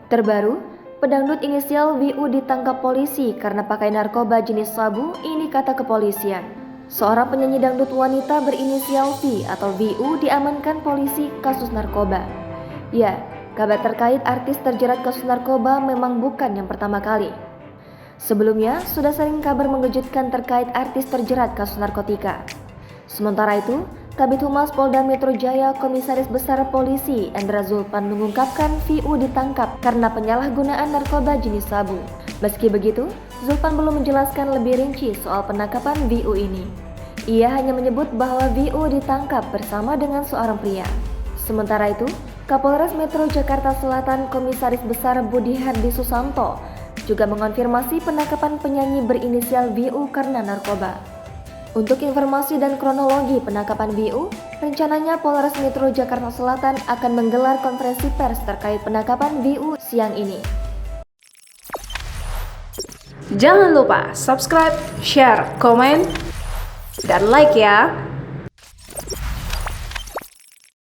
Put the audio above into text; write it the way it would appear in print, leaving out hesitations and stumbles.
Terbaru, pedangdut inisial WU ditangkap polisi karena pakai narkoba jenis sabu, ini kata kepolisian. Seorang penyanyi dangdut wanita berinisial V atau WU diamankan polisi kasus narkoba. Ya, kabar terkait artis terjerat kasus narkoba memang bukan yang pertama kali. Sebelumnya, sudah sering kabar mengejutkan terkait artis terjerat kasus narkotika. Sementara itu, Kabid Humas Polda Metro Jaya Komisaris Besar Polisi Endra Zulpan mengungkapkan VU ditangkap karena penyalahgunaan narkoba jenis sabu. Meski begitu, Zulpan belum menjelaskan lebih rinci soal penangkapan VU ini. Ia hanya menyebut bahwa VU ditangkap bersama dengan seorang pria. Sementara itu, Kapolres Metro Jakarta Selatan Komisaris Besar Budi Hardi Susanto juga mengonfirmasi penangkapan penyanyi berinisial VU karena narkoba. Untuk informasi dan kronologi penangkapan VU, rencananya Polres Metro Jakarta Selatan akan menggelar konferensi pers terkait penangkapan VU siang ini. Jangan lupa subscribe, share, komen, dan like ya!